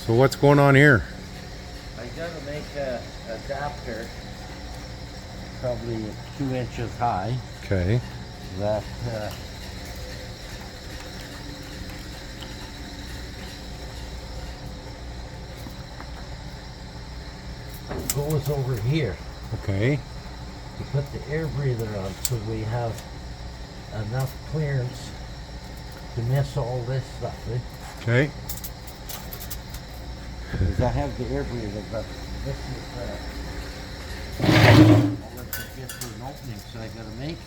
So what's going on here? I gotta make a adapter, probably 2 inches high, Okay. that goes over here Okay. to put the air breather on, so we have enough clearance to miss all this stuff. Okay. Because I have the air breather, but this is all it could get for an opening, so I gotta make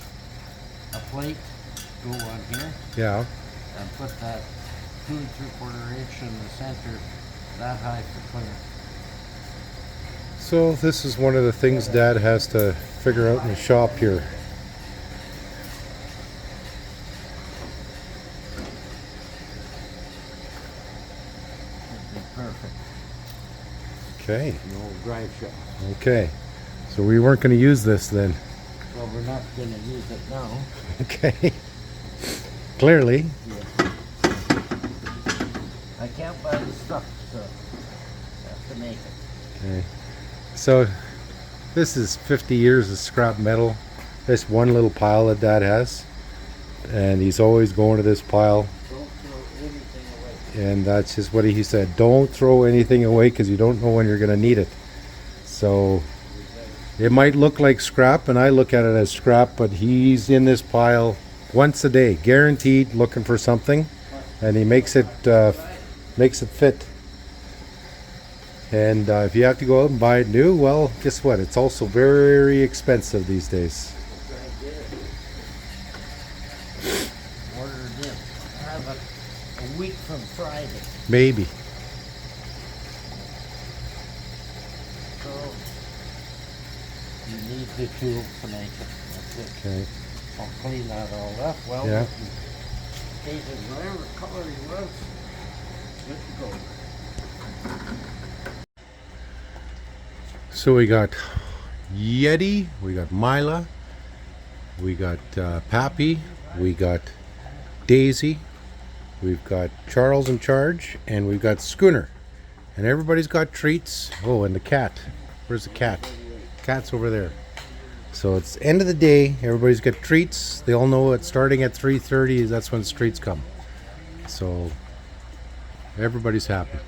a plate go on here Yeah. and put that 2 3/4 inch in the center, that high for clearance. So this is one of the things Dad has to figure out in the shop here. It'd be perfect. Okay. The old drive shaft. Okay. So we weren't going to use this then. Well, we're not gonna use it now. Okay. Clearly. Yeah. I can't buy the stuff, so I have to make it. Okay. So this is 50 years of scrap metal. This one little pile that Dad has. And he's always going to this pile. Don't throw anything away. And that's just what he said. Don't throw anything away because you don't know when you're going to need it. So it might look like scrap, and I look at it as scrap, but he's in this pile once a day, guaranteed, looking for something, and he makes it fit. And if you have to go out and buy it new, well, guess what? It's also very expensive these days. Order it in. I have a week from Friday. Maybe. So you need the tool to make it. That's it. Okay. I'll clean that all up. Well, Yeah. paint it whatever color you want. Good to go. So we got Yeti, we got Mila, we got Pappy, we got Daisy, we've got Charles in charge, and we've got Schooner. And everybody's got treats. Oh, and the cat. Where's the cat? Cat's over there. So it's end of the day. Everybody's got treats. They all know it's starting at 3:30. That's when the treats come. So everybody's happy.